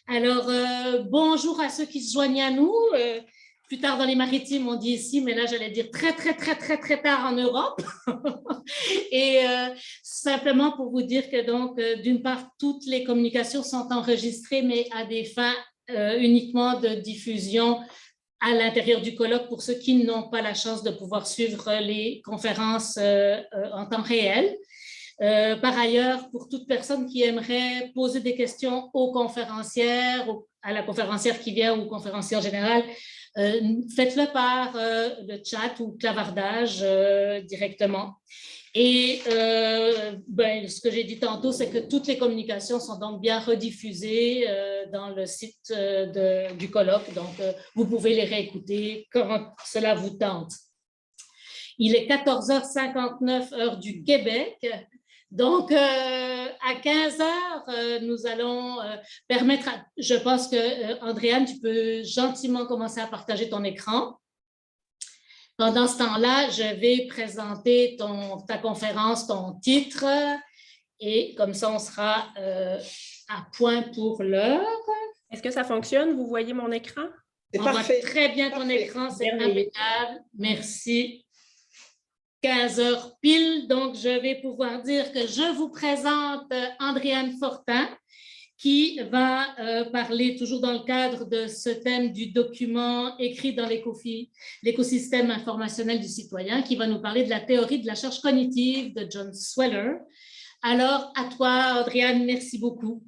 Alors, bonjour à ceux qui se joignent à nous. Plus tard dans les maritimes, on dit ici, mais là, j'allais dire très, très, très, très, très tard en Europe. Et simplement pour vous dire que, donc, d'une part, toutes les communications sont enregistrées, mais à des fins uniquement de diffusion à l'intérieur du colloque pour ceux qui n'ont pas la chance de pouvoir suivre les conférences en temps réel. Par ailleurs, pour toute personne qui aimerait poser des questions aux conférencières, à la conférencière qui vient ou au conférencier en général, faites-le par le chat ou clavardage directement. Et ce que j'ai dit tantôt, c'est que toutes les communications sont donc bien rediffusées dans le site du colloque. Donc, vous pouvez les réécouter quand cela vous tente. Il est 14h59 heure du Québec. Donc, à 15 heures, nous allons permettre, je pense que, Andréane, tu peux gentiment commencer à partager ton écran. Pendant ce temps-là, je vais présenter ta conférence, ton titre, et comme ça, on sera à point pour l'heure. Est-ce que ça fonctionne? Vous voyez mon écran? On voit très bien ton écran, c'est impeccable. Merci. 15 heures pile, donc je vais pouvoir dire que je vous présente Andréane Fortin, qui va parler toujours dans le cadre de ce thème du document écrit dans l'écosystème informationnel du citoyen, qui va nous parler de la théorie de la charge cognitive de John Sweller. Alors, à toi, Andréane, merci beaucoup.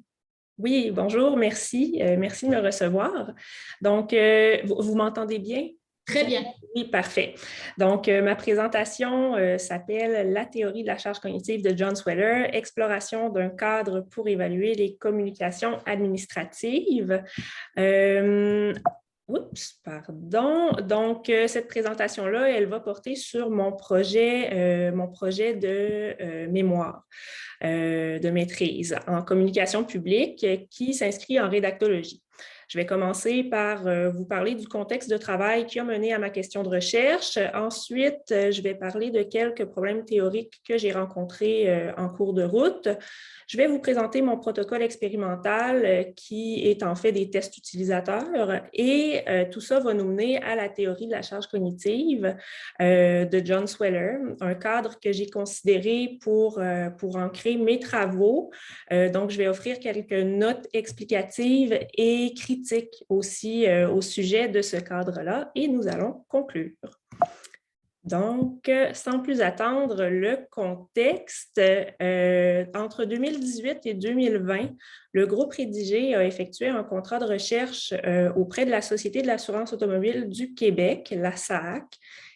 Oui, bonjour, merci. Merci de me recevoir. Donc, vous m'entendez bien? Très bien. Oui, parfait. Donc, ma présentation s'appelle « La théorie de la charge cognitive de John Sweller, exploration d'un cadre pour évaluer les communications administratives ». Oups, pardon. Donc, cette présentation-là, elle va porter sur mon projet de mémoire, de maîtrise en communication publique qui s'inscrit en rédactologie. Je vais commencer par vous parler du contexte de travail qui a mené à ma question de recherche. Ensuite, je vais parler de quelques problèmes théoriques que j'ai rencontrés en cours de route. Je vais vous présenter mon protocole expérimental qui est en fait des tests utilisateurs et tout ça va nous mener à la théorie de la charge cognitive de John Sweller, un cadre que j'ai considéré pour ancrer mes travaux. Donc, je vais offrir quelques notes explicatives et critiques aussi au sujet de ce cadre-là et nous allons conclure. Donc, sans plus attendre, le contexte, entre 2018 et 2020, le groupe rédigé a effectué un contrat de recherche auprès de la Société de l'assurance automobile du Québec, la SAAC,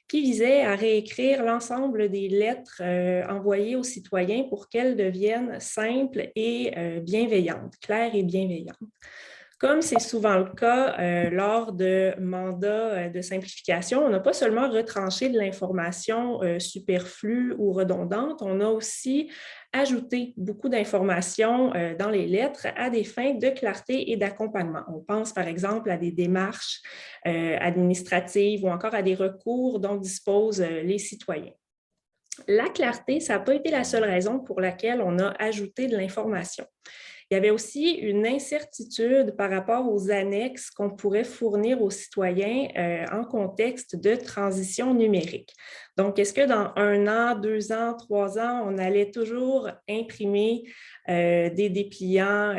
qui visait à réécrire l'ensemble des lettres envoyées aux citoyens pour qu'elles deviennent simples et bienveillantes, claires et bienveillantes. Comme c'est souvent le cas lors de mandats de simplification, on n'a pas seulement retranché de l'information superflue ou redondante, on a aussi ajouté beaucoup d'informations dans les lettres à des fins de clarté et d'accompagnement. On pense par exemple à des démarches administratives ou encore à des recours dont disposent les citoyens. La clarté, ça n'a pas été la seule raison pour laquelle on a ajouté de l'information. Il y avait aussi une incertitude par rapport aux annexes qu'on pourrait fournir aux citoyens en contexte de transition numérique. Donc, est-ce que dans 1 an, 2 ans, 3 ans, on allait toujours imprimer des dépliants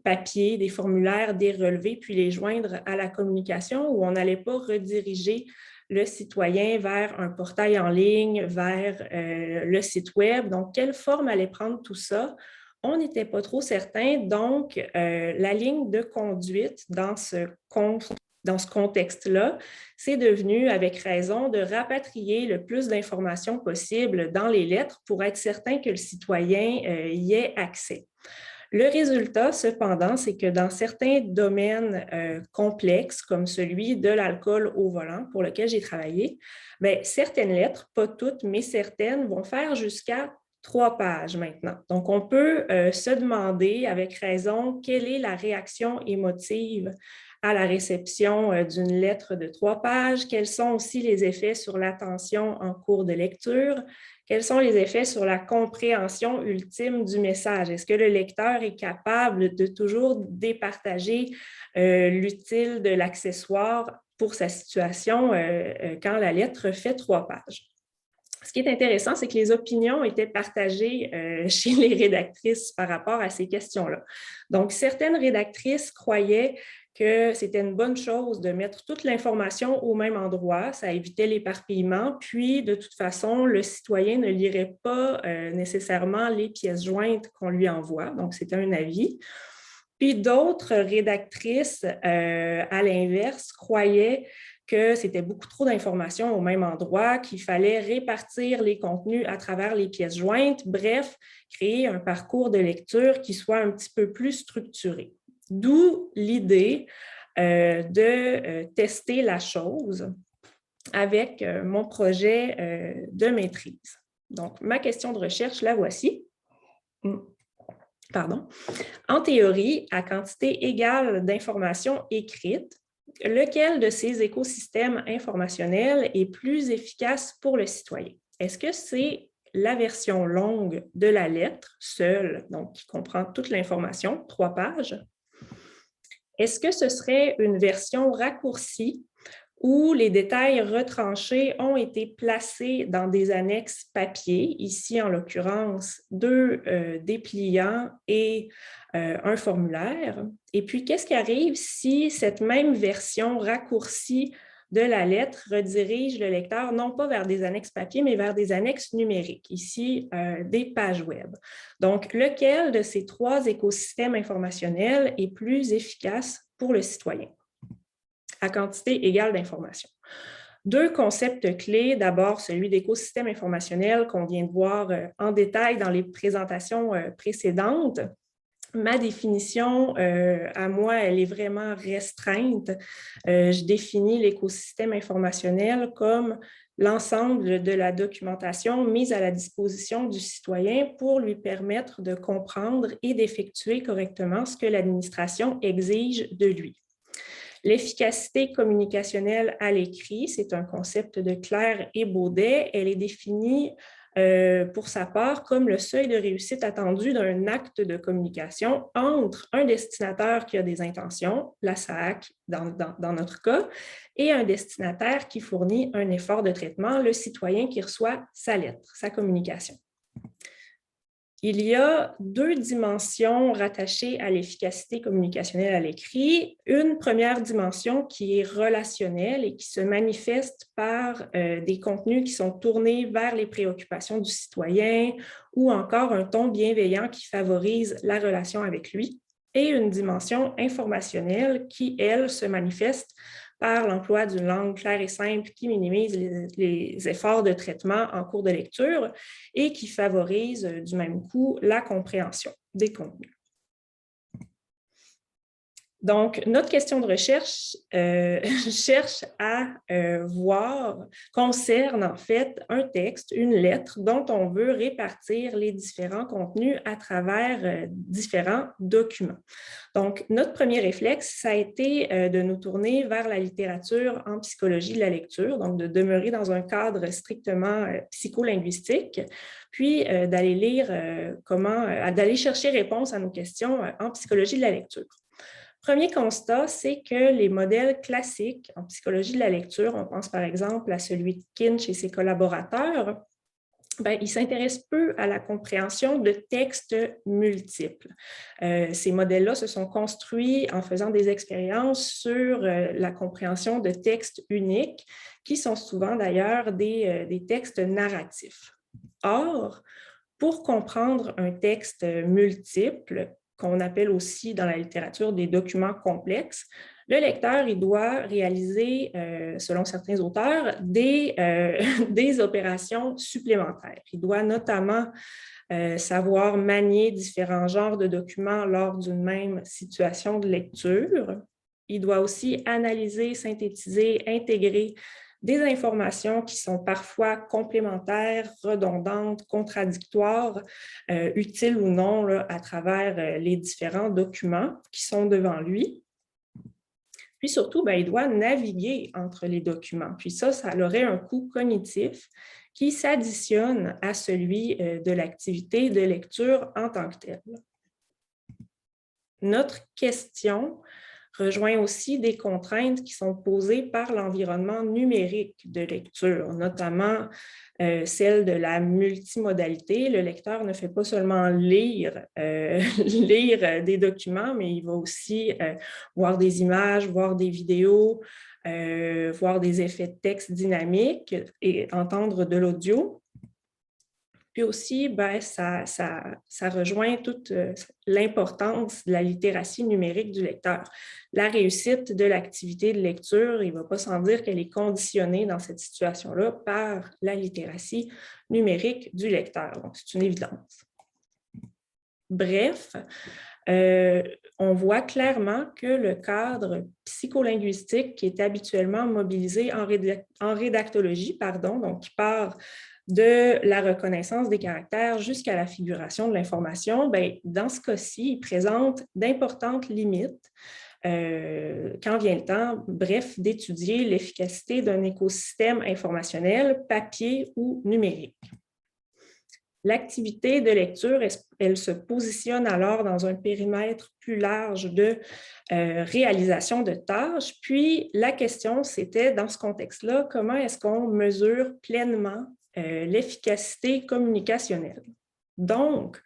papier, des formulaires, des relevés, puis les joindre à la communication ou on n'allait pas rediriger le citoyen vers un portail en ligne, vers le site web? Donc, quelle forme allait prendre tout ça? On n'était pas trop certain, donc la ligne de conduite dans ce contexte-là, c'est devenu, avec raison, de rapatrier le plus d'informations possible dans les lettres pour être certain que le citoyen y ait accès. Le résultat, cependant, c'est que dans certains domaines complexes, comme celui de l'alcool au volant, pour lequel j'ai travaillé, bien, certaines lettres, pas toutes, mais certaines, vont faire jusqu'à 3 pages maintenant. Donc, on peut se demander avec raison quelle est la réaction émotive à la réception d'une lettre de 3 pages? Quels sont aussi les effets sur l'attention en cours de lecture? Quels sont les effets sur la compréhension ultime du message? Est-ce que le lecteur est capable de toujours départager l'utile de l'accessoire pour sa situation quand la lettre fait 3 pages? Ce qui est intéressant, c'est que les opinions étaient partagées chez les rédactrices par rapport à ces questions-là. Donc, certaines rédactrices croyaient que c'était une bonne chose de mettre toute l'information au même endroit, ça évitait l'éparpillement, puis de toute façon, le citoyen ne lirait pas nécessairement les pièces jointes qu'on lui envoie, donc c'était un avis. Puis d'autres rédactrices, à l'inverse, croyaient que c'était beaucoup trop d'informations au même endroit, qu'il fallait répartir les contenus à travers les pièces jointes, bref, créer un parcours de lecture qui soit un petit peu plus structuré. D'où l'idée de tester la chose avec mon projet de maîtrise. Donc, ma question de recherche, la voici. Pardon. En théorie, à quantité égale d'informations écrites, lequel de ces écosystèmes informationnels est plus efficace pour le citoyen? Est-ce que c'est la version longue de la lettre, seule, donc qui comprend toute l'information, 3 pages? Est-ce que ce serait une version raccourcie où les détails retranchés ont été placés dans des annexes papier, ici en l'occurrence 2 dépliants et un formulaire. Et puis, qu'est-ce qui arrive si cette même version raccourcie de la lettre redirige le lecteur non pas vers des annexes papier, mais vers des annexes numériques, ici des pages web. Donc, lequel de ces 3 écosystèmes informationnels est plus efficace pour le citoyen? À quantité égale d'informations. 2 concepts clés. D'abord, celui d'écosystème informationnel qu'on vient de voir en détail dans les présentations précédentes. Ma définition, à moi, elle est vraiment restreinte. Je définis l'écosystème informationnel comme l'ensemble de la documentation mise à la disposition du citoyen pour lui permettre de comprendre et d'effectuer correctement ce que l'administration exige de lui. L'efficacité communicationnelle à l'écrit, c'est un concept de Claire et Baudet. Elle est définie pour sa part comme le seuil de réussite attendu d'un acte de communication entre un destinataire qui a des intentions, la SAAC dans notre cas, et un destinataire qui fournit un effort de traitement, le citoyen qui reçoit sa lettre, sa communication. Il y a 2 dimensions rattachées à l'efficacité communicationnelle à l'écrit. Une première dimension qui est relationnelle et qui se manifeste par des contenus qui sont tournés vers les préoccupations du citoyen ou encore un ton bienveillant qui favorise la relation avec lui. Et une dimension informationnelle qui, elle, se manifeste par l'emploi d'une langue claire et simple qui minimise les efforts de traitement en cours de lecture et qui favorise du même coup la compréhension des contenus. Donc, notre question de recherche cherche à concerne en fait un texte, une lettre dont on veut répartir les différents contenus à travers différents documents. Donc, notre premier réflexe, ça a été de nous tourner vers la littérature en psychologie de la lecture, donc de demeurer dans un cadre strictement psycholinguistique, puis d'aller lire d'aller chercher réponse à nos questions en psychologie de la lecture. Premier constat, c'est que les modèles classiques en psychologie de la lecture, on pense par exemple à celui de Kinch et ses collaborateurs, ils s'intéressent peu à la compréhension de textes multiples. Ces modèles-là se sont construits en faisant des expériences sur la compréhension de textes uniques, qui sont souvent d'ailleurs des textes narratifs. Or, pour comprendre un texte multiple, qu'on appelle aussi dans la littérature des documents complexes, le lecteur il doit réaliser, selon certains auteurs, des opérations supplémentaires. Il doit notamment savoir manier différents genres de documents lors d'une même situation de lecture. Il doit aussi analyser, synthétiser, intégrer des informations qui sont parfois complémentaires, redondantes, contradictoires, utiles ou non là, à travers les différents documents qui sont devant lui. Puis surtout, il doit naviguer entre les documents. Puis ça aurait un coût cognitif qui s'additionne à celui de l'activité de lecture en tant que telle. Notre question rejoint aussi des contraintes qui sont posées par l'environnement numérique de lecture, notamment celle de la multimodalité. Le lecteur ne fait pas seulement lire des documents, mais il va aussi voir des images, voir des vidéos, voir des effets de texte dynamiques et entendre de l'audio. Puis aussi, ça rejoint toute l'importance de la littératie numérique du lecteur. La réussite de l'activité de lecture, il ne va pas sans dire qu'elle est conditionnée dans cette situation-là par la littératie numérique du lecteur. Donc, c'est une évidence. Bref, on voit clairement que le cadre psycholinguistique qui est habituellement mobilisé en rédactologie, donc qui part de la reconnaissance des caractères jusqu'à la figuration de l'information, dans ce cas-ci, il présente d'importantes limites quand vient le temps, bref, d'étudier l'efficacité d'un écosystème informationnel, papier ou numérique. L'activité de lecture, elle se positionne alors dans un périmètre plus large de réalisation de tâches. Puis, la question, c'était, dans ce contexte-là, comment est-ce qu'on mesure pleinement l'efficacité communicationnelle? Donc,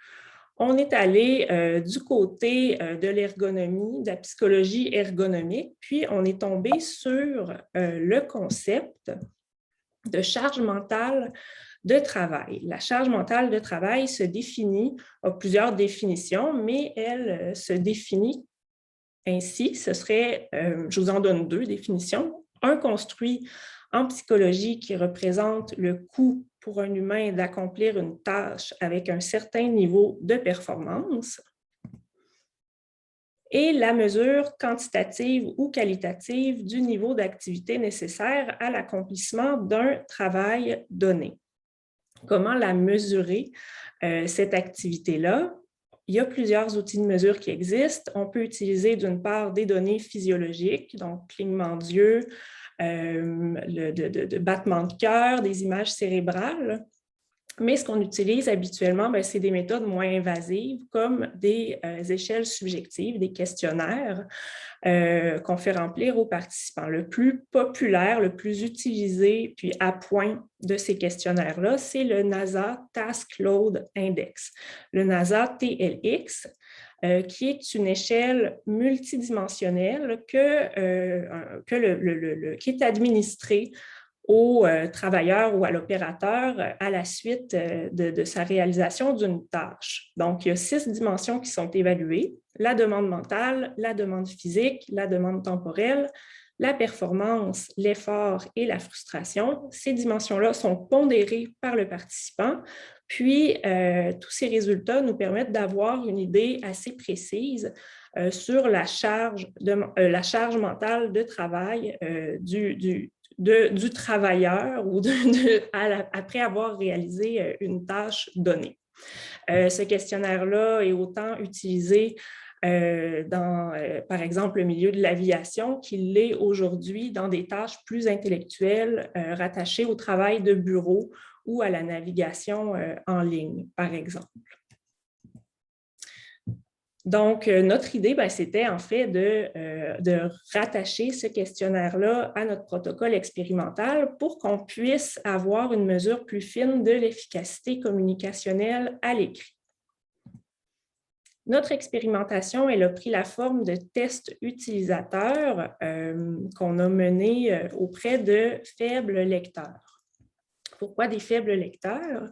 on est allé du côté de l'ergonomie, de la psychologie ergonomique, puis on est tombé sur le concept de charge mentale de travail. La charge mentale de travail se définit, a plusieurs définitions, mais elle se définit ainsi. Ce serait, je vous en donne deux définitions. Un construit en psychologie qui représente le coût pour un humain d'accomplir une tâche avec un certain niveau de performance. Et la mesure quantitative ou qualitative du niveau d'activité nécessaire à l'accomplissement d'un travail donné. Comment la mesurer, cette activité-là? Il y a plusieurs outils de mesure qui existent. On peut utiliser d'une part des données physiologiques, donc clignement d'yeux, de battement de cœur, des images cérébrales. Mais ce qu'on utilise habituellement, c'est des méthodes moins invasives comme des échelles subjectives, des questionnaires qu'on fait remplir aux participants. Le plus populaire, le plus utilisé, puis à point de ces questionnaires-là, c'est le NASA Task Load Index, le NASA TLX, qui est une échelle multidimensionnelle qui est administrée au travailleur ou à l'opérateur à la suite de sa réalisation d'une tâche. Donc, il y a 6 dimensions qui sont évaluées: la demande mentale, la demande physique, la demande temporelle, la performance, l'effort et la frustration. Ces dimensions-là sont pondérées par le participant, puis tous ces résultats nous permettent d'avoir une idée assez précise sur la charge mentale de travail du travailleur ou après avoir réalisé une tâche donnée. Ce questionnaire-là est autant utilisé dans, par exemple, le milieu de l'aviation qu'il l'est aujourd'hui dans des tâches plus intellectuelles rattachées au travail de bureau ou à la navigation en ligne, par exemple. Donc, notre idée, c'était en fait de rattacher ce questionnaire-là à notre protocole expérimental pour qu'on puisse avoir une mesure plus fine de l'efficacité communicationnelle à l'écrit. Notre expérimentation, elle a pris la forme de tests utilisateurs qu'on a menés auprès de faibles lecteurs. Pourquoi des faibles lecteurs?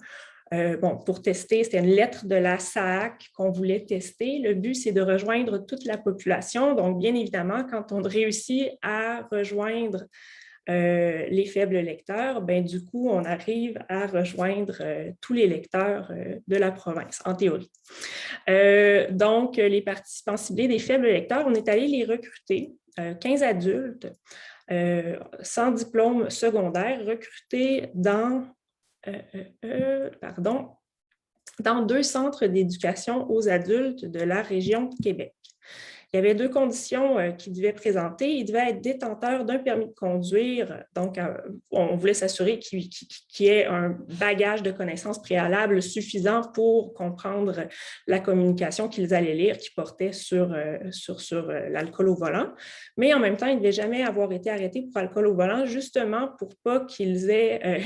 Pour tester, c'était une lettre de la SAAC qu'on voulait tester. Le but, c'est de rejoindre toute la population. Donc, bien évidemment, quand on réussit à rejoindre les faibles lecteurs, du coup, on arrive à rejoindre tous les lecteurs de la province, en théorie. Donc, les participants ciblés des faibles lecteurs, on est allé les recruter, 15 adultes, sans diplôme secondaire, recrutés dans 2 centres d'éducation aux adultes de la région de Québec. Il y avait 2 conditions qu'il devait présenter. Il devait être détenteur d'un permis de conduire. Donc, on voulait s'assurer qu'il y ait un bagage de connaissances préalables suffisant pour comprendre la communication qu'ils allaient lire qui portait sur l'alcool au volant. Mais en même temps, il ne devait jamais avoir été arrêté pour alcool au volant, justement pour pas qu'ils aient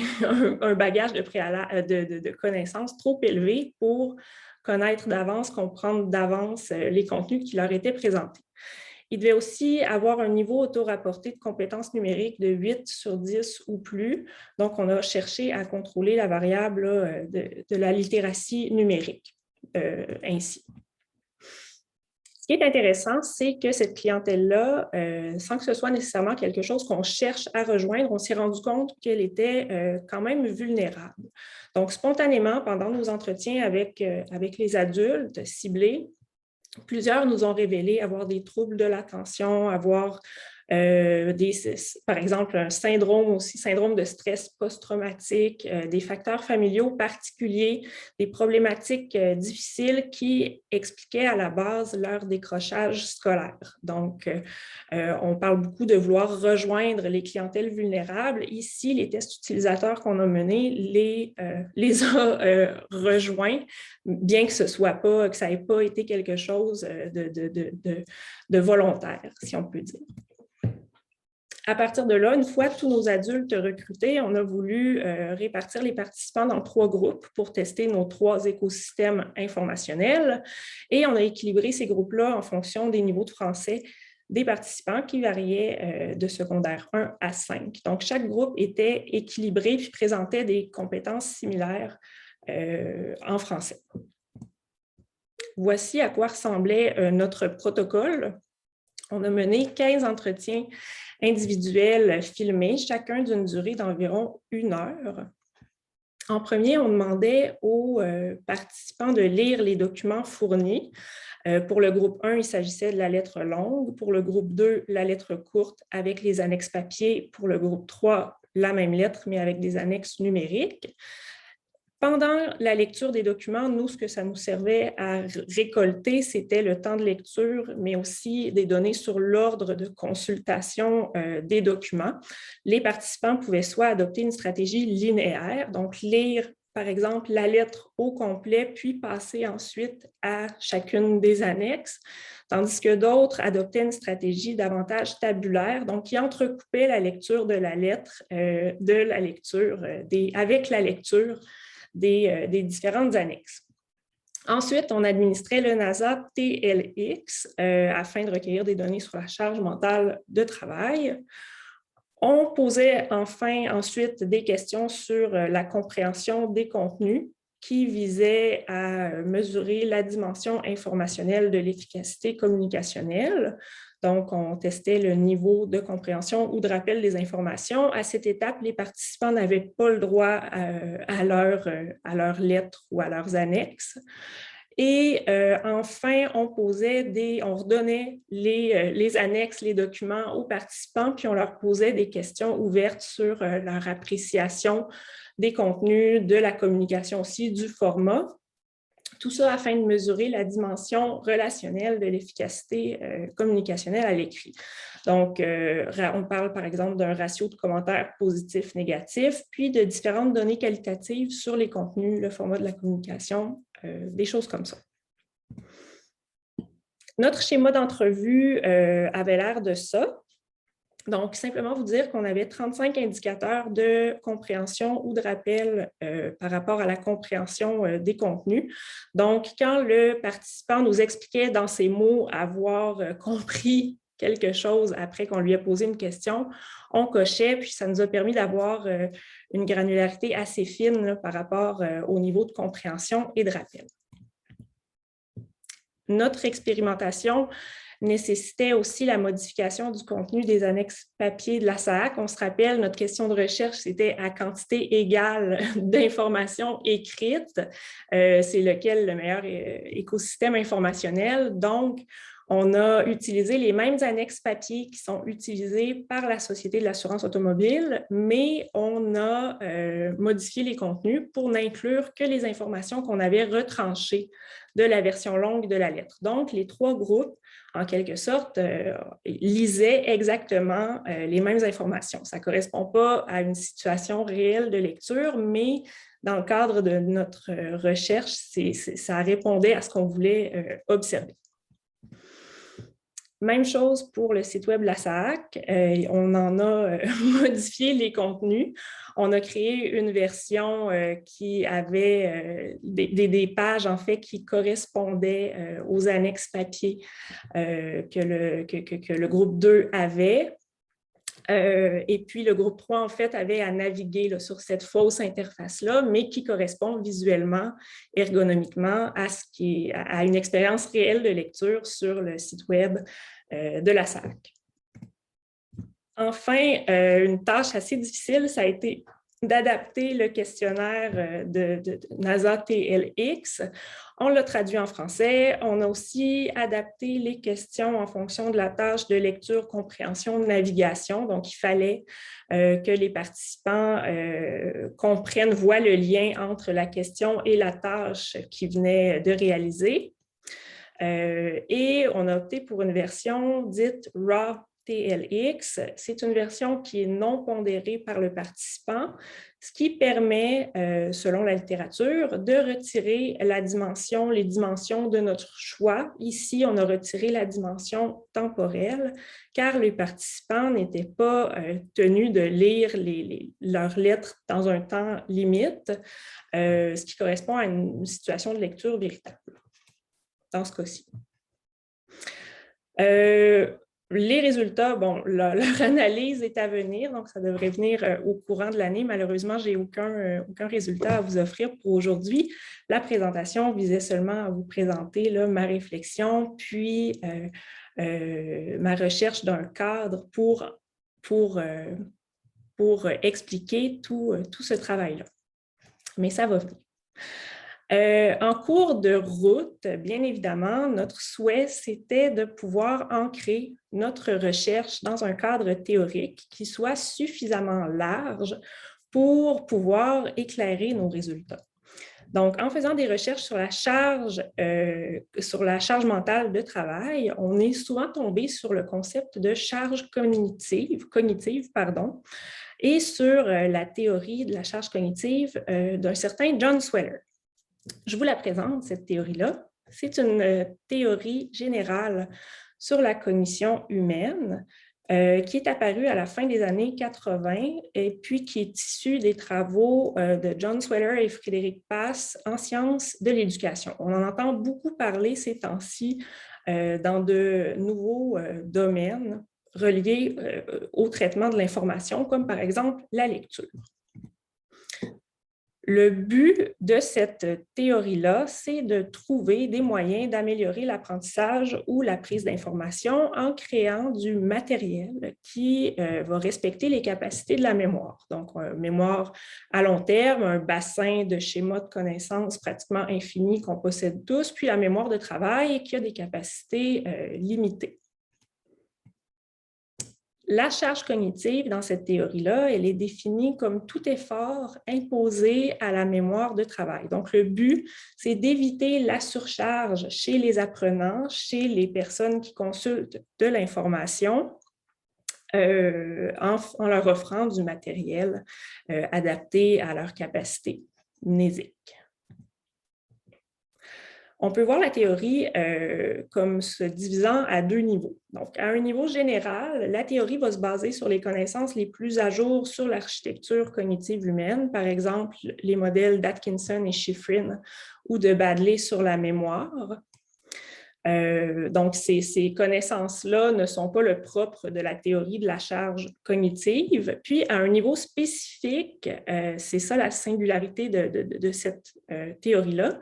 un bagage de connaissances trop élevé pour connaître d'avance, comprendre d'avance les contenus qui leur étaient présentés. Il devait aussi avoir un niveau auto-rapporté de compétences numériques de 8 sur 10 ou plus. Donc, on a cherché à contrôler la variable de la littératie numérique ainsi. Ce qui est intéressant, c'est que cette clientèle-là, sans que ce soit nécessairement quelque chose qu'on cherche à rejoindre, on s'est rendu compte qu'elle était quand même vulnérable. Donc, spontanément, pendant nos entretiens avec les adultes ciblés, plusieurs nous ont révélé avoir des troubles de l'attention, avoir par exemple un syndrome de stress post-traumatique, des facteurs familiaux particuliers, des problématiques difficiles qui expliquaient à la base leur décrochage scolaire. Donc, on parle beaucoup de vouloir rejoindre les clientèles vulnérables. Ici, les tests utilisateurs qu'on a menés les a rejoints, bien que ça n'ait pas été quelque chose de volontaire, si on peut dire. À partir de là, une fois tous nos adultes recrutés, on a voulu répartir les participants dans 3 groupes pour tester nos 3 écosystèmes informationnels. Et on a équilibré ces groupes-là en fonction des niveaux de français des participants qui variaient de secondaire 1 à 5. Donc, chaque groupe était équilibré puis présentait des compétences similaires en français. Voici à quoi ressemblait notre protocole. On a mené 15 entretiens individuels filmés, chacun d'une durée d'environ 1 heure. En premier, on demandait aux participants de lire les documents fournis. Pour le groupe 1, il s'agissait de la lettre longue. Pour le groupe 2, la lettre courte avec les annexes papier. Pour le groupe 3, la même lettre, mais avec des annexes numériques. Pendant la lecture des documents, nous, ce que ça nous servait à récolter, c'était le temps de lecture, mais aussi des données sur l'ordre de consultation des documents. Les participants pouvaient soit adopter une stratégie linéaire, donc lire, par exemple, la lettre au complet, puis passer ensuite à chacune des annexes, tandis que d'autres adoptaient une stratégie davantage tabulaire, donc qui entrecoupait la lecture de la lettre avec la lecture des différentes annexes. Ensuite, on administrait le NASA TLX afin de recueillir des données sur la charge mentale de travail. On posait ensuite des questions sur la compréhension des contenus qui visaient à mesurer la dimension informationnelle de l'efficacité communicationnelle. Donc, on testait le niveau de compréhension ou de rappel des informations. À cette étape, les participants n'avaient pas le droit à leurs lettres ou à leurs annexes. Et enfin, on redonnait les annexes, les documents aux participants, puis on leur posait des questions ouvertes sur leur appréciation des contenus, de la communication aussi, du format. Tout ça afin de mesurer la dimension relationnelle de l'efficacité communicationnelle à l'écrit. Donc, on parle par exemple d'un ratio de commentaires positifs, négatifs, puis de différentes données qualitatives sur les contenus, le format de la communication, des choses comme ça. Notre schéma d'entrevue avait l'air de ça. Donc, simplement vous dire qu'on avait 35 indicateurs de compréhension ou de rappel par rapport à la compréhension des contenus. Donc, quand le participant nous expliquait dans ses mots avoir compris quelque chose après qu'on lui a posé une question, on cochait, puis ça nous a permis d'avoir une granularité assez fine là, par rapport au niveau de compréhension et de rappel. Notre expérimentation nécessitait aussi la modification du contenu des annexes papier de la SAAC. On se rappelle, notre question de recherche, c'était à quantité égale d'informations écrites. C'est lequel le meilleur écosystème informationnel. Donc, On a utilisé les mêmes annexes papier qui sont utilisées par la Société de l'assurance automobile, mais on a modifié les contenus pour n'inclure que les informations qu'on avait retranchées de la version longue de la lettre. Donc, les 3 groupes, en quelque sorte, lisaient exactement les mêmes informations. Ça ne correspond pas à une situation réelle de lecture, mais dans le cadre de notre recherche, ça répondait à ce qu'on voulait observer. Même chose pour le site web La SAAC. On en a modifié les contenus. On a créé une version qui avait des pages, en fait, qui correspondaient aux annexes papier que le groupe 2 avait. Et puis, le groupe 3, en fait, avait à naviguer là, sur cette fausse interface-là, mais qui correspond visuellement, ergonomiquement à une expérience réelle de lecture sur le site web de la SAAC. Enfin, une tâche assez difficile, ça a été d'adapter le questionnaire de NASA TLX. On l'a traduit en français. On a aussi adapté les questions en fonction de la tâche de lecture, compréhension, navigation. Donc, il fallait que les participants comprennent, voient le lien entre la question et la tâche qu'ils venaient de réaliser. Et on a opté pour une version dite RAW TLX. C'est une version qui est non pondérée par le participant, ce qui permet, selon la littérature, de retirer les dimensions de notre choix. Ici, on a retiré la dimension temporelle, car les participants n'étaient pas tenus de lire leurs lettres dans un temps limite, ce qui correspond à une situation de lecture véritable, dans ce cas-ci. Les résultats, bon, leur analyse est à venir, donc ça devrait venir au courant de l'année. Malheureusement, je n'ai aucun résultat à vous offrir pour aujourd'hui. La présentation visait seulement à vous présenter là, ma réflexion, puis ma recherche d'un cadre pour expliquer tout ce travail-là. Mais ça va venir. En cours de route, bien évidemment, notre souhait, c'était de pouvoir ancrer notre recherche dans un cadre théorique qui soit suffisamment large pour pouvoir éclairer nos résultats. Donc, en faisant des recherches sur la charge mentale de travail, on est souvent tombé sur le concept de charge cognitive, et sur la théorie de la charge cognitive d'un certain John Sweller. Je vous la présente, cette théorie-là. C'est une théorie générale sur la cognition humaine qui est apparue à la fin des années 80 et puis qui est issue des travaux de John Sweller et Frédéric Pass en sciences de l'éducation. On en entend beaucoup parler ces temps-ci dans de nouveaux domaines reliés au traitement de l'information, comme par exemple la lecture. Le but de cette théorie-là, c'est de trouver des moyens d'améliorer l'apprentissage ou la prise d'information en créant du matériel qui va respecter les capacités de la mémoire. Donc, mémoire à long terme, un bassin de schémas de connaissances pratiquement infini qu'on possède tous, puis la mémoire de travail qui a des capacités limitées. La charge cognitive, dans cette théorie-là, elle est définie comme tout effort imposé à la mémoire de travail. Donc, le but, c'est d'éviter la surcharge chez les apprenants, chez les personnes qui consultent de l'information, en leur offrant du matériel adapté à leurs capacités mnésiques. On peut voir la théorie comme se divisant à 2 niveaux. Donc, à un niveau général, la théorie va se baser sur les connaissances les plus à jour sur l'architecture cognitive humaine, par exemple les modèles d'Atkinson et Shiffrin ou de Baddeley sur la mémoire. Donc, ces connaissances-là ne sont pas le propre de la théorie de la charge cognitive. Puis, à un niveau spécifique, c'est ça la singularité de cette théorie-là.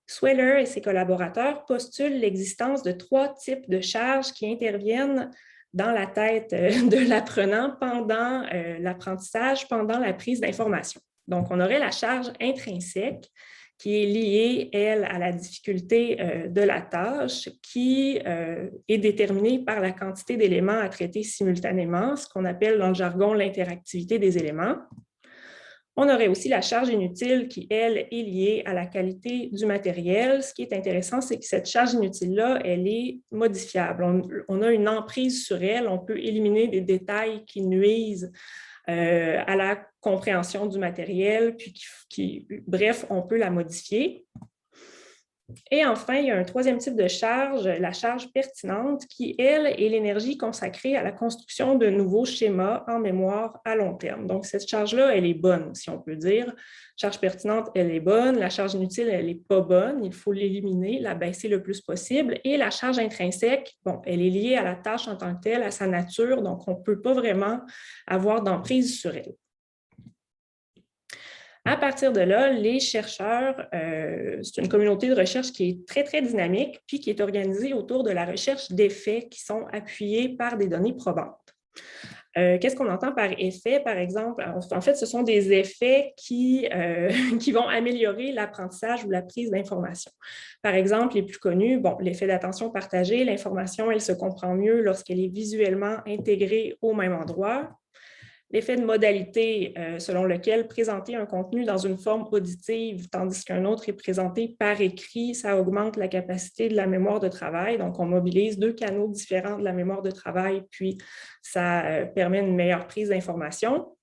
Sweller et ses collaborateurs postulent l'existence de 3 types de charges qui interviennent dans la tête de l'apprenant pendant l'apprentissage, pendant la prise d'information. Donc, on aurait la charge intrinsèque qui est liée, elle, à la difficulté de la tâche, qui est déterminée par la quantité d'éléments à traiter simultanément, ce qu'on appelle dans le jargon l'interactivité des éléments. On aurait aussi la charge inutile qui, elle, est liée à la qualité du matériel. Ce qui est intéressant, c'est que cette charge inutile-là, elle est modifiable. On a une emprise sur elle, on peut éliminer des détails qui nuisent à la compréhension du matériel, puis bref, on peut la modifier. Et enfin, il y a un troisième type de charge, la charge pertinente, qui, elle, est l'énergie consacrée à la construction de nouveaux schémas en mémoire à long terme. Donc, cette charge-là, elle est bonne, si on peut dire. Charge pertinente, elle est bonne. La charge inutile, elle n'est pas bonne. Il faut l'éliminer, la baisser le plus possible. Et la charge intrinsèque, bon, elle est liée à la tâche en tant que telle, à sa nature, donc on ne peut pas vraiment avoir d'emprise sur elle. À partir de là, les chercheurs, c'est une communauté de recherche qui est très, très dynamique, puis qui est organisée autour de la recherche d'effets qui sont appuyés par des données probantes. Qu'est-ce qu'on entend par effet, par exemple? En fait, ce sont des effets qui vont améliorer l'apprentissage ou la prise d'information. Par exemple, les plus connus, bon, l'effet d'attention partagée, l'information, elle se comprend mieux lorsqu'elle est visuellement intégrée au même endroit. L'effet de modalité, selon lequel présenter un contenu dans une forme auditive, tandis qu'un autre est présenté par écrit, ça augmente la capacité de la mémoire de travail. Donc, on mobilise deux canaux différents de la mémoire de travail, puis ça permet une meilleure prise d'information.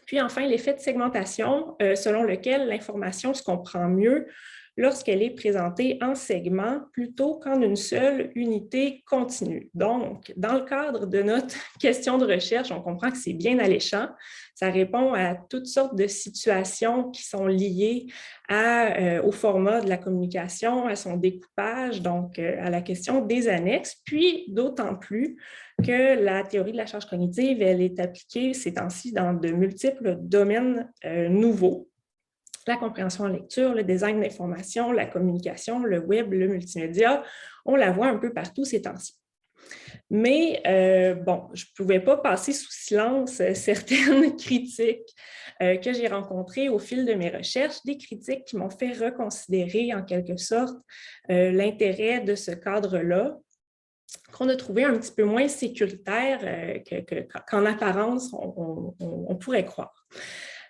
Puis enfin, l'effet de segmentation, selon lequel l'information se comprend mieux lorsqu'elle est présentée en segments plutôt qu'en une seule unité continue. Donc, dans le cadre de notre question de recherche, on comprend que c'est bien alléchant. Ça répond à toutes sortes de situations qui sont liées au format de la communication, à son découpage, donc à la question des annexes, puis d'autant plus que la théorie de la charge cognitive, elle est appliquée ces temps-ci dans de multiples domaines nouveaux. La compréhension en lecture, le design d'information, la communication, le web, le multimédia, on la voit un peu partout ces temps-ci. Mais bon, je ne pouvais pas passer sous silence certaines critiques que j'ai rencontrées au fil de mes recherches, des critiques qui m'ont fait reconsidérer en quelque sorte l'intérêt de ce cadre-là, qu'on a trouvé un petit peu moins sécuritaire qu'en apparence on pourrait croire.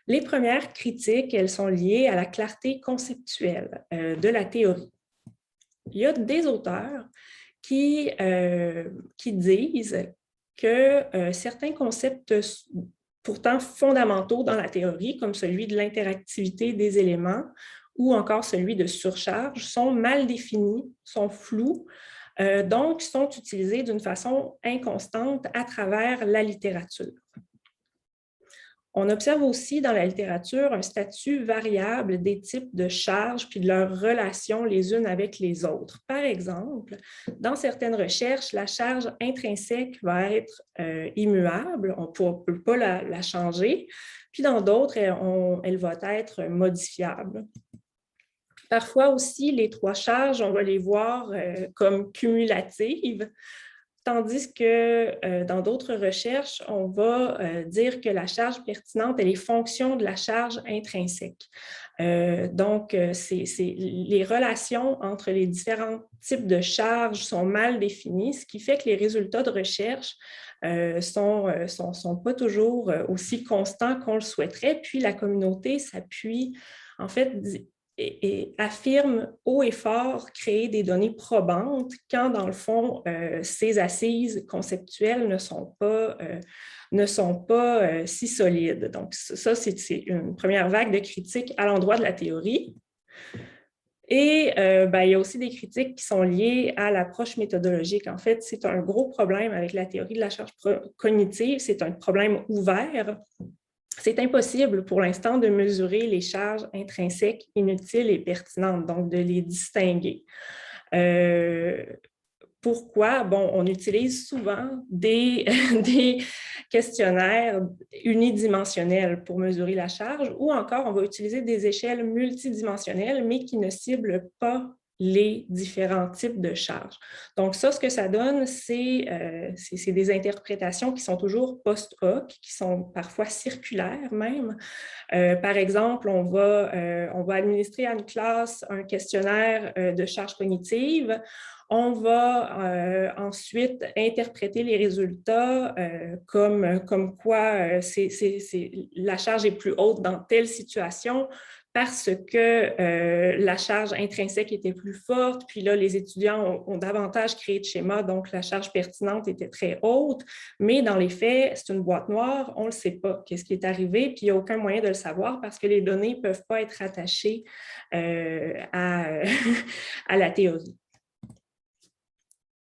Les premières critiques, elles sont liées à la clarté conceptuelle de la théorie. Il y a des auteurs qui disent que certains concepts pourtant fondamentaux dans la théorie, comme celui de l'interactivité des éléments ou encore celui de surcharge, sont mal définis, sont flous, donc sont utilisés d'une façon inconstante à travers la littérature. On observe aussi dans la littérature un statut variable des types de charges puis de leurs relations les unes avec les autres. Par exemple, dans certaines recherches, la charge intrinsèque va être immuable, on ne peut pas la changer, puis dans d'autres, elle va être modifiable. Parfois aussi, les trois charges, on va les voir comme cumulatives, tandis que dans d'autres recherches, on va dire que la charge pertinente, elle est fonction de la charge intrinsèque. Donc, les relations entre les différents types de charges sont mal définies, ce qui fait que les résultats de recherche sont pas toujours aussi constants qu'on le souhaiterait. Puis, la communauté s'appuie, en fait, et affirme haut et fort créer des données probantes quand, dans le fond, ces assises conceptuelles ne sont pas si solides. Donc, ça, c'est une première vague de critiques à l'endroit de la théorie. Et il y a aussi des critiques qui sont liées à l'approche méthodologique. En fait, c'est un gros problème avec la théorie de la charge cognitive. C'est un problème ouvert. C'est impossible pour l'instant de mesurer les charges intrinsèques inutiles et pertinentes, donc de les distinguer. Pourquoi? Bon, on utilise souvent des questionnaires unidimensionnels pour mesurer la charge, ou encore on va utiliser des échelles multidimensionnelles, mais qui ne ciblent pas les différents types de charges. Donc ça, ce que ça donne, c'est des interprétations qui sont toujours post-hoc, qui sont parfois circulaires même. Par exemple, on va administrer à une classe un questionnaire de charge cognitive. On va ensuite interpréter les résultats comme quoi la charge est plus haute dans telle situation parce que la charge intrinsèque était plus forte, puis là, les étudiants ont davantage créé de schémas, donc la charge pertinente était très haute, mais dans les faits, c'est une boîte noire, on ne le sait pas, qu'est-ce qui est arrivé, puis il n'y a aucun moyen de le savoir parce que les données ne peuvent pas être rattachées à la théorie.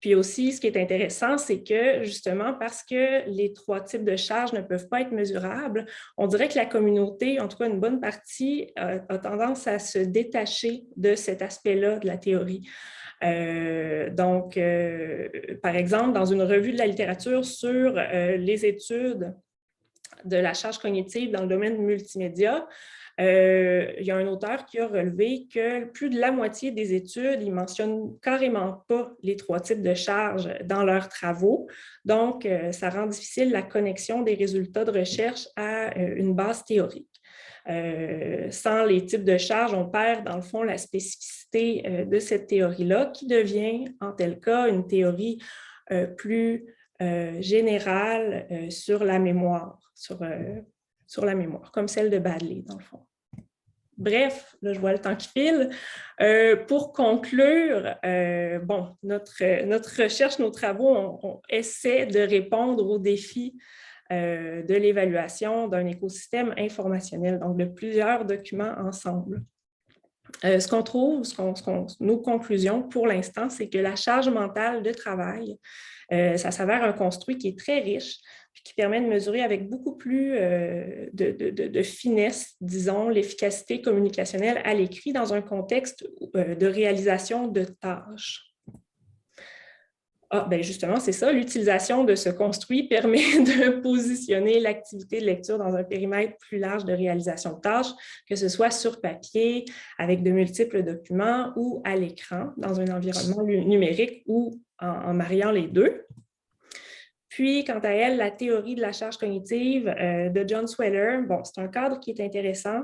Puis aussi, ce qui est intéressant, c'est que justement, parce que les trois types de charges ne peuvent pas être mesurables, on dirait que la communauté, en tout cas une bonne partie, a tendance à se détacher de cet aspect-là de la théorie. Par exemple, dans une revue de la littérature sur les études de la charge cognitive dans le domaine multimédia, il y a un auteur qui a relevé que plus de la moitié des études, ils ne mentionnent carrément pas les trois types de charges dans leurs travaux. Donc, ça rend difficile la connexion des résultats de recherche à une base théorique. Sans les types de charges, on perd dans le fond la spécificité de cette théorie-là qui devient, en tel cas, une théorie plus générale sur la mémoire, sur la mémoire, comme celle de Baddeley, dans le fond. Bref, là, je vois le temps qui file. Pour conclure, notre recherche, nos travaux, on essaie de répondre aux défis de l'évaluation d'un écosystème informationnel, donc de plusieurs documents ensemble. Ce qu'on trouve, nos conclusions pour l'instant, c'est que la charge mentale de travail, ça s'avère un construit qui est très riche, puis qui permet de mesurer avec beaucoup plus de finesse, disons, l'efficacité communicationnelle à l'écrit dans un contexte de réalisation de tâches. Justement, c'est ça, l'utilisation de ce construit permet de positionner l'activité de lecture dans un périmètre plus large de réalisation de tâches, que ce soit sur papier, avec de multiples documents ou à l'écran, dans un environnement numérique ou en mariant les deux. Puis, quant à elle, la théorie de la charge cognitive de John Sweller, c'est un cadre qui est intéressant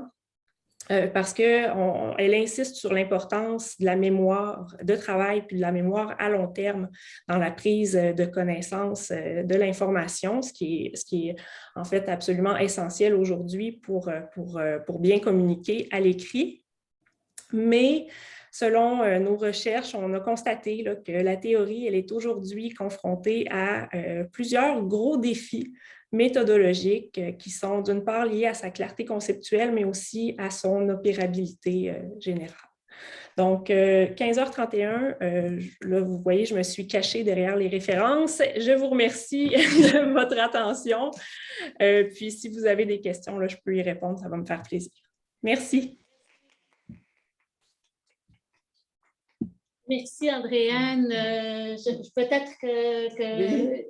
parce qu'elle insiste sur l'importance de la mémoire de travail puis de la mémoire à long terme dans la prise de connaissance de l'information, ce qui est en fait absolument essentiel aujourd'hui pour bien communiquer à l'écrit. Mais selon nos recherches, on a constaté là, que la théorie, elle est aujourd'hui confrontée à plusieurs gros défis méthodologiques qui sont d'une part liés à sa clarté conceptuelle, mais aussi à son opérabilité générale. Donc, 15h31, là, vous voyez, je me suis cachée derrière les références. Je vous remercie de votre attention. Puis, si vous avez des questions, là, je peux y répondre, ça va me faire plaisir. Merci. Merci, Andréane. Peut-être que oui.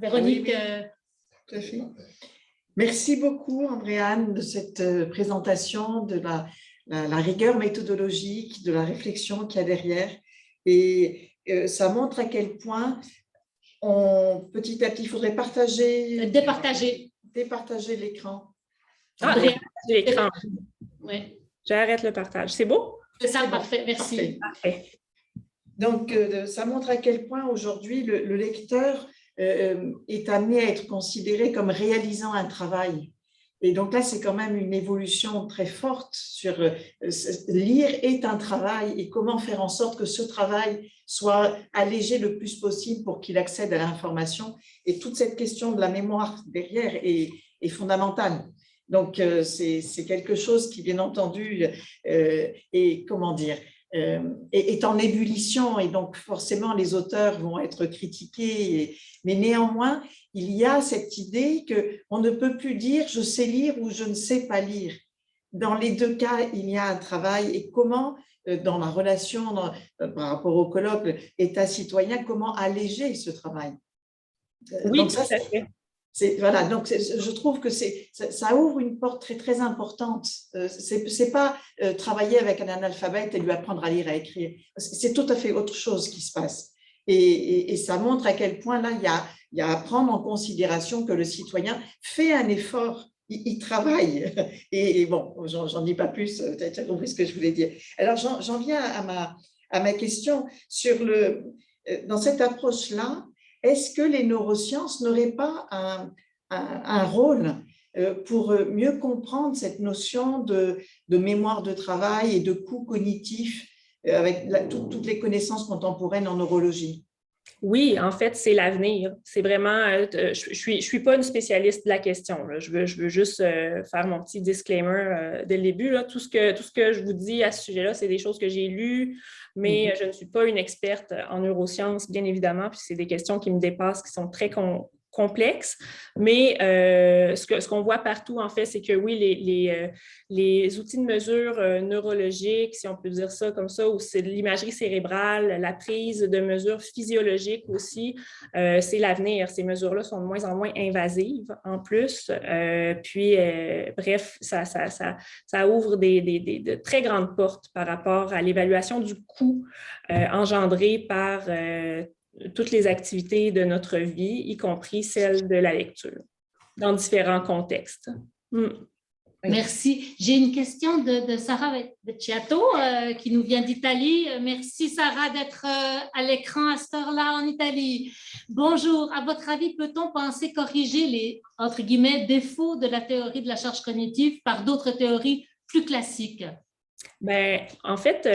Véronique... Oui. Tout à fait. Merci beaucoup, Andréane, de cette présentation, de la rigueur méthodologique, de la réflexion qu'il y a derrière. Et ça montre à quel point, petit à petit, il faudrait départager l'écran. L'écran. Oui. J'arrête le partage. C'est beau? C'est ça, parfait. Merci. Parfait. Donc, ça montre à quel point aujourd'hui le lecteur est amené à être considéré comme réalisant un travail. Et donc là, c'est quand même une évolution très forte sur lire est un travail et comment faire en sorte que ce travail soit allégé le plus possible pour qu'il accède à l'information. Et toute cette question de la mémoire derrière est fondamentale. Donc, c'est quelque chose qui, bien entendu, est en ébullition et donc forcément les auteurs vont être critiqués. Mais néanmoins, il y a cette idée qu'on ne peut plus dire « je sais lire » ou « je ne sais pas lire ». Dans les deux cas, il y a un travail et comment, dans la relation par rapport au colloque État-citoyen, comment alléger ce travail. Oui, donc ça, Voilà, donc je trouve que ça ouvre une porte très, très importante. C'est pas travailler avec un analphabète et lui apprendre à lire et à écrire. C'est tout à fait autre chose qui se passe. Et ça montre à quel point là, il y a à prendre en considération que le citoyen fait un effort, il travaille. Et bon, j'en dis pas plus, tu as compris ce que je voulais dire. Alors, j'en viens à ma question sur dans cette approche-là, est-ce que les neurosciences n'auraient pas un rôle pour mieux comprendre cette notion de mémoire de travail et de coût cognitif avec toutes les connaissances contemporaines en neurologie? Oui, en fait, c'est l'avenir. C'est vraiment, je suis pas une spécialiste de la question, là. Je veux juste faire mon petit disclaimer dès le début, là. Tout ce que je vous dis à ce sujet-là, c'est des choses que j'ai lues, mais je ne suis pas une experte en neurosciences, bien évidemment, puis c'est des questions qui me dépassent, qui sont très complexes. Mais ce qu'on voit partout, en fait, c'est que oui, les outils de mesure neurologiques, si on peut dire ça comme ça, ou c'est de l'imagerie cérébrale, la prise de mesures physiologiques aussi, c'est l'avenir. Ces mesures-là sont de moins en moins invasives en plus. Bref, ça ouvre de très grandes portes par rapport à l'évaluation du coût engendré par toutes les activités de notre vie, y compris celle de la lecture, dans différents contextes. Merci. J'ai une question de Sarah Vecchiato qui nous vient d'Italie. Merci Sarah d'être à l'écran à cette heure-là en Italie. Bonjour. À votre avis, peut-on penser corriger les, entre guillemets, défauts de la théorie de la charge cognitive par d'autres théories plus classiques? Ben, en fait,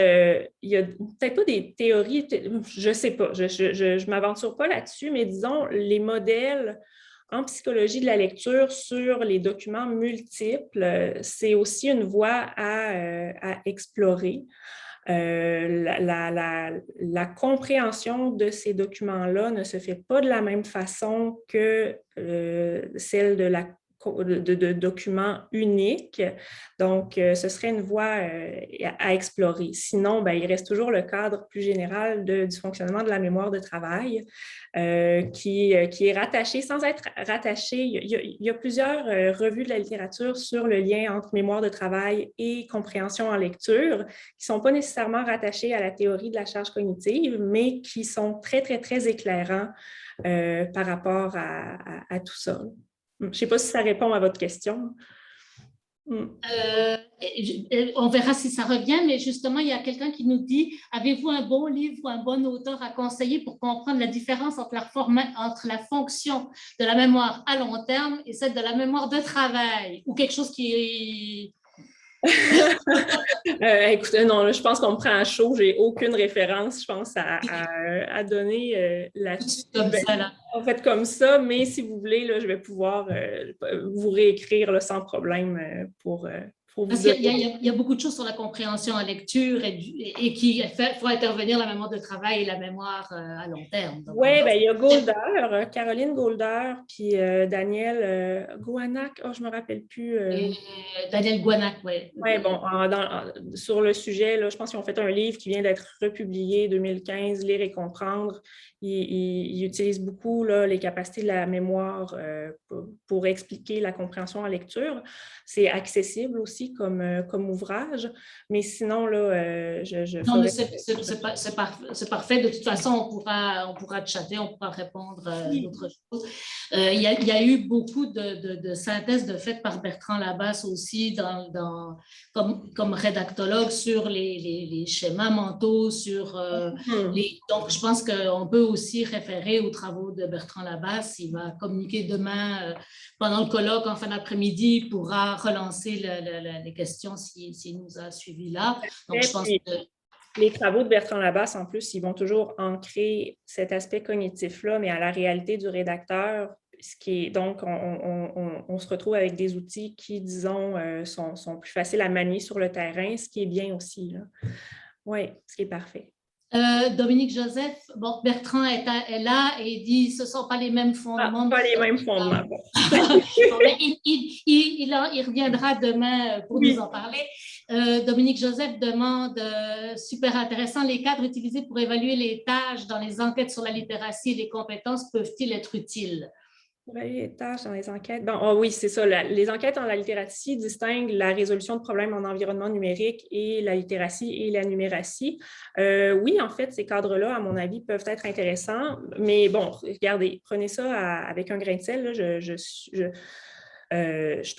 il y a peut-être pas des théories, je ne sais pas, je ne m'aventure pas là-dessus, mais disons, les modèles en psychologie de la lecture sur les documents multiples, c'est aussi une voie à explorer. La compréhension de ces documents-là ne se fait pas de la même façon que celle de documents uniques. Donc, ce serait une voie à explorer. Sinon, ben, il reste toujours le cadre plus général du fonctionnement de la mémoire de travail qui est rattaché, sans être rattaché. Il y a plusieurs revues de la littérature sur le lien entre mémoire de travail et compréhension en lecture qui ne sont pas nécessairement rattachées à la théorie de la charge cognitive, mais qui sont très, très, très éclairants par rapport à tout ça. Je ne sais pas si ça répond à votre question. On verra si ça revient, mais justement, il y a quelqu'un qui nous dit, avez-vous un bon livre ou un bon auteur à conseiller pour comprendre la différence entre la fonction de la mémoire à long terme et celle de la mémoire de travail, ou quelque chose qui est... Écoutez, non, là, je pense qu'on me prend à chaud. Je n'ai aucune référence, je pense, à donner là-dessus. Comme ça, là. En fait, comme ça, mais si vous voulez, là, je vais pouvoir vous réécrire là, sans problème pour vous Parce qu'il y a beaucoup de choses sur la compréhension en lecture et qui font intervenir la mémoire de travail et la mémoire à long terme. Oui, ben, il y a Golder, Caroline Golder, puis Daniel Gouanac, je ne me rappelle plus. Daniel Gouanac, oui. Oui, bon, sur le sujet, là, je pense qu'ils ont fait un livre qui vient d'être republié 2015, Lire et comprendre. Ils utilisent beaucoup là, les capacités de la mémoire pour expliquer la compréhension en lecture. C'est accessible aussi comme ouvrage, mais sinon, là, non, mais c'est parfait. De toute façon, on pourra chatter, on pourra répondre à d'autres choses. Il y a eu beaucoup de synthèses de fait par Bertrand Labasse aussi comme rédactologue sur les schémas mentaux, donc je pense qu'on peut aussi référer aux travaux de Bertrand Labasse. Il va communiquer demain pendant le colloque en fin d'après-midi, il pourra relancer les questions s'il nous a suivis là. Donc, je pense que les travaux de Bertrand Labasse, en plus, ils vont toujours ancrer cet aspect cognitif-là, mais à la réalité du rédacteur. Donc, on se retrouve avec des outils qui, disons, sont plus faciles à manier sur le terrain, ce qui est bien aussi. Oui, ce qui est parfait. Dominique Joseph, bon, Bertrand est là et il dit ce ne sont pas les mêmes fondements. Pas les mêmes fondements. Il reviendra demain pour nous en parler. Dominique Joseph demande, super intéressant, les cadres utilisés pour évaluer les tâches dans les enquêtes sur la littératie et les compétences peuvent-ils être utiles? Évaluer les tâches dans les enquêtes. Bon, oh oui, c'est ça. Les enquêtes en la littératie distinguent la résolution de problèmes en environnement numérique et la littératie et la numératie. Oui, en fait, ces cadres-là, à mon avis, peuvent être intéressants. Mais bon, regardez, prenez ça avec un grain de sel. Là, je suis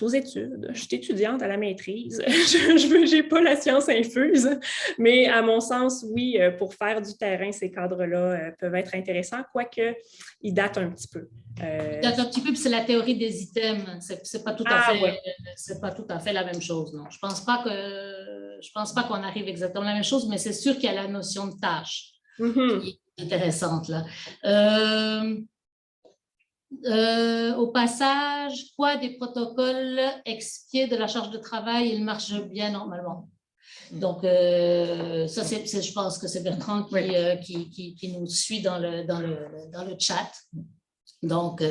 aux études, je suis étudiante à la maîtrise, je n'ai pas la science infuse, mais à mon sens, oui, pour faire du terrain, ces cadres-là peuvent être intéressants, quoique ils datent un petit peu. Ils datent un petit peu, puis c'est la théorie des items, c'est pas tout à fait, ouais. C'est pas tout à fait la même chose, non. Je pense pas qu'on arrive exactement à la même chose, mais c'est sûr qu'il y a la notion de tâche qui est intéressante là. Au passage, quoi des protocoles expiés de la charge de travail, ils marchent bien normalement. Donc, ça, je pense que c'est Bertrand qui nous suit dans le chat. Donc,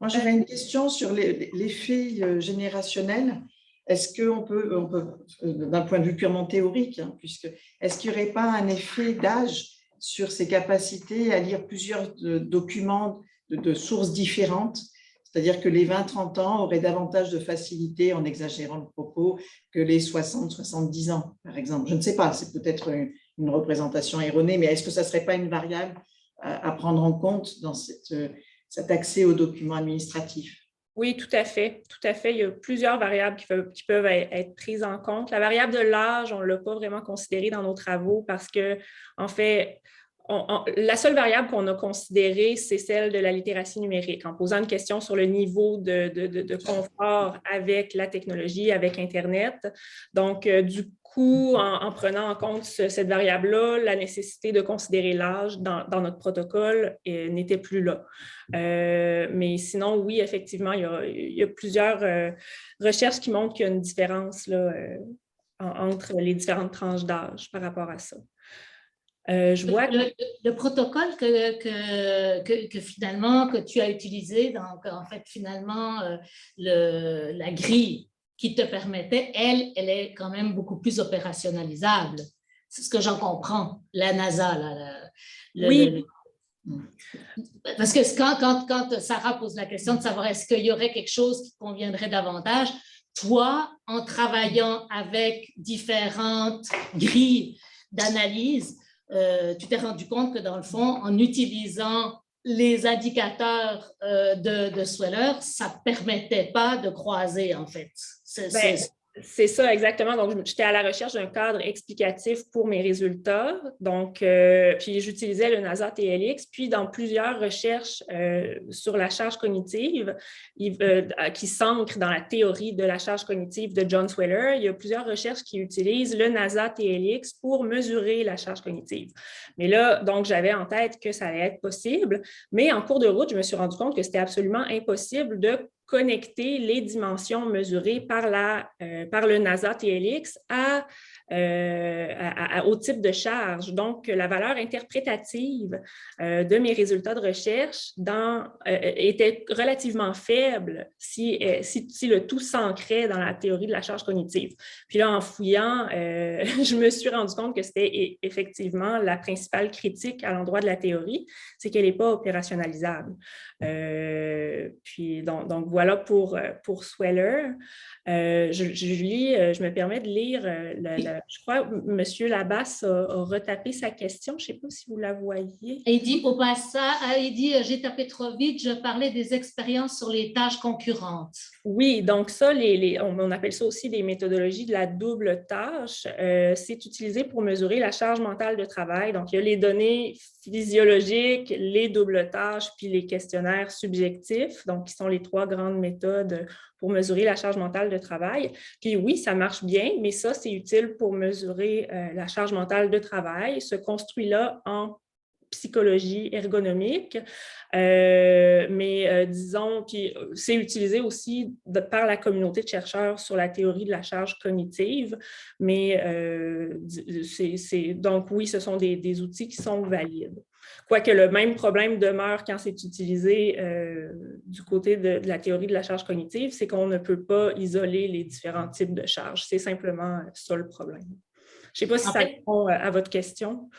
moi, j'aurais une question sur l'effet générationnel. Est-ce qu'on peut, d'un point de vue purement théorique, hein, est-ce qu'il n'y aurait pas un effet d'âge sur ses capacités à lire plusieurs documents de sources différentes, c'est-à-dire que les 20-30 ans auraient davantage de facilité, en exagérant le propos, que les 60-70 ans, par exemple. Je ne sais pas, c'est peut-être une représentation erronée, mais est-ce que ça ne serait pas une variable à prendre en compte dans cet accès aux documents administratifs? Oui, tout à fait. Tout à fait. Il y a plusieurs variables qui peuvent être prises en compte. La variable de l'âge, on ne l'a pas vraiment considérée dans nos travaux parce que, en fait, la seule variable qu'on a considérée, c'est celle de la littératie numérique, en posant une question sur le niveau de confort avec la technologie, avec Internet. Donc, du coup, en prenant en compte cette variable-là, la nécessité de considérer l'âge dans notre protocole n'était plus là. Mais sinon, oui, effectivement, il y a plusieurs recherches qui montrent qu'il y a une différence là, entre les différentes tranches d'âge par rapport à ça. Je vois le protocole que finalement que tu as utilisé, donc en fait finalement la grille qui te permettait, elle est quand même beaucoup plus opérationnalisable. C'est ce que j'en comprends. La NASA, oui. Parce que quand Sarah pose la question de savoir est-ce qu'il y aurait quelque chose qui conviendrait davantage, toi, en travaillant avec différentes grilles d'analyse, tu t'es rendu compte que dans le fond, en utilisant les indicateurs de Sweller, ça ne permettait pas de croiser, en fait. C'est ça, exactement. Donc, j'étais à la recherche d'un cadre explicatif pour mes résultats. Donc, puis j'utilisais le NASA TLX. Puis, dans plusieurs recherches sur la charge cognitive qui s'ancrent dans la théorie de la charge cognitive de John Sweller, il y a plusieurs recherches qui utilisent le NASA TLX pour mesurer la charge cognitive. Mais là, donc, j'avais en tête que ça allait être possible. Mais en cours de route, je me suis rendu compte que c'était absolument impossible de connecter les dimensions mesurées par le NASA TLX au type de charge. Donc, la valeur interprétative de mes résultats de recherche était relativement faible si le tout s'ancrait dans la théorie de la charge cognitive. Puis là, en fouillant, je me suis rendu compte que c'était effectivement la principale critique à l'endroit de la théorie, c'est qu'elle n'est pas opérationnalisable. Puis donc voilà pour Sweller. Julie, je me permets de lire, je crois que M. Labasse a retapé sa question. Je ne sais pas si vous la voyez. Il dit au passage, j'ai tapé trop vite, je parlais des expériences sur les tâches concurrentes. Oui, donc ça, on appelle ça aussi des méthodologies de la double tâche. C'est utilisé pour mesurer la charge mentale de travail. Donc, il y a les données physiologiques, les doubles tâches, puis les questionnaires subjectifs, donc qui sont les 3 grandes méthodes pour mesurer la charge mentale de travail. Puis oui, ça marche bien, mais ça, c'est utile pour mesurer la charge mentale de travail. Ce construit-là en psychologie ergonomique, mais disons, puis c'est utilisé aussi par la communauté de chercheurs sur la théorie de la charge cognitive, mais donc oui, ce sont des outils qui sont valides. Quoique le même problème demeure quand c'est utilisé du côté de la théorie de la charge cognitive, c'est qu'on ne peut pas isoler les différents types de charges. C'est simplement ça le problème. Je ne sais pas si ça répond à votre question.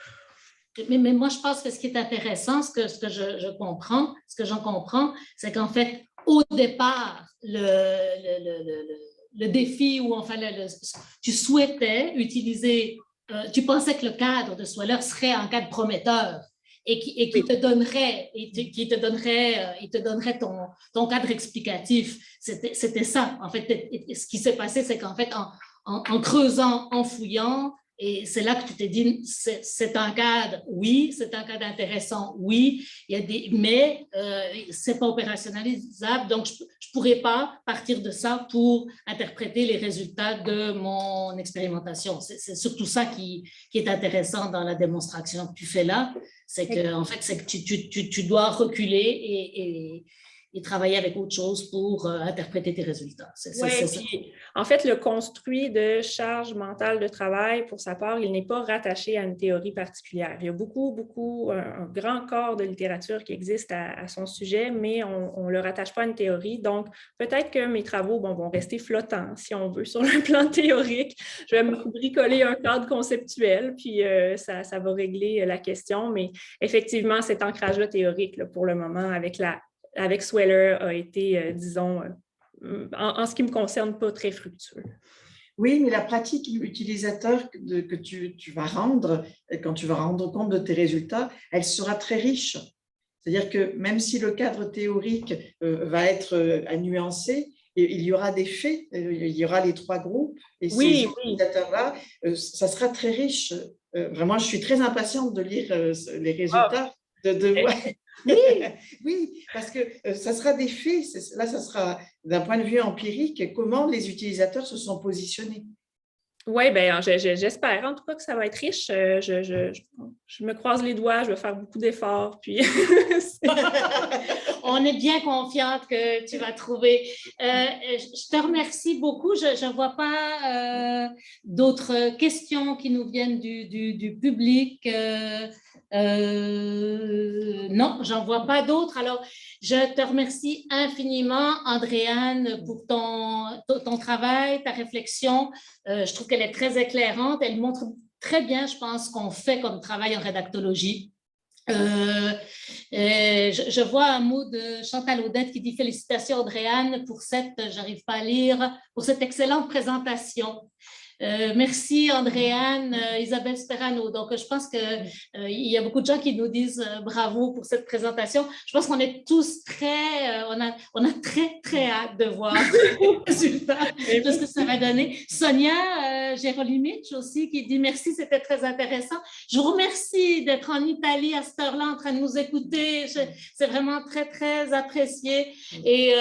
mais moi, je pense que ce qui est intéressant, ce que je comprends, ce que j'en comprends, c'est qu'en fait, au départ, le défi ou enfin, tu souhaitais utiliser, tu pensais que le cadre de Sweller serait un cadre prometteur et qui te donnerait, il te donnerait ton cadre explicatif. C'était ça. En fait, ce qui s'est passé, c'est qu'en fait, en creusant, en fouillant, et c'est là que tu t'es dit, c'est un cadre, oui, c'est un cadre intéressant, oui, mais c'est pas opérationnalisable, donc je pourrais pas partir de ça pour interpréter les résultats de mon expérimentation. C'est surtout ça qui est intéressant dans la démonstration que tu fais là, c'est que en fait, c'est que tu dois reculer et travailler avec autre chose pour interpréter tes résultats. Puis, en fait, le construit de charge mentale de travail, pour sa part, il n'est pas rattaché à une théorie particulière. Il y a un grand corps de littérature qui existe à son sujet, mais on ne le rattache pas à une théorie. Donc, peut-être que mes travaux vont rester flottants, si on veut, sur le plan théorique. Je vais me bricoler un cadre conceptuel, puis ça va régler la question. Mais effectivement, cet ancrage-là théorique, là, pour le moment, avec Sweller a été, disons, en ce qui me concerne, pas très fructueux. Oui, mais la pratique utilisateur que tu vas rendre, quand tu vas rendre compte de tes résultats, elle sera très riche. C'est-à-dire que même si le cadre théorique va être à nuancer, il y aura des faits, il y aura les 3 groupes, et ces utilisateurs-là, ça sera très riche. Vraiment, je suis très impatiente de lire les résultats, de voir. Oui, parce que ça sera des faits. Là, ça sera d'un point de vue empirique, comment les utilisateurs se sont positionnés. Oui, bien, j'espère en tout cas que ça va être riche. Je me croise les doigts, je vais faire beaucoup d'efforts. Puis on est bien confiante que tu vas trouver. Je te remercie beaucoup. Je ne vois pas d'autres questions qui nous viennent du public. Non, j'en vois pas d'autres. Alors, je te remercie infiniment, Andréane, pour ton travail, ta réflexion. Je trouve qu'elle est très éclairante. Elle montre très bien, je pense, qu'on fait comme travail en rédactologie. Je vois un mot de Chantal Audette qui dit « Félicitations, Andréane, pour j'arrive pas à lire, pour cette excellente présentation. » Merci Andréane, Isabelle Sperano. Donc, je pense qu'il y a beaucoup de gens qui nous disent bravo pour cette présentation. Je pense qu'on est tous on a très, très hâte de voir le résultat de ce que ça va donner. Sonia Gerolimic aussi qui dit merci, c'était très intéressant. Je vous remercie d'être en Italie à cette heure-là en train de nous écouter. C'est vraiment très, très apprécié. Et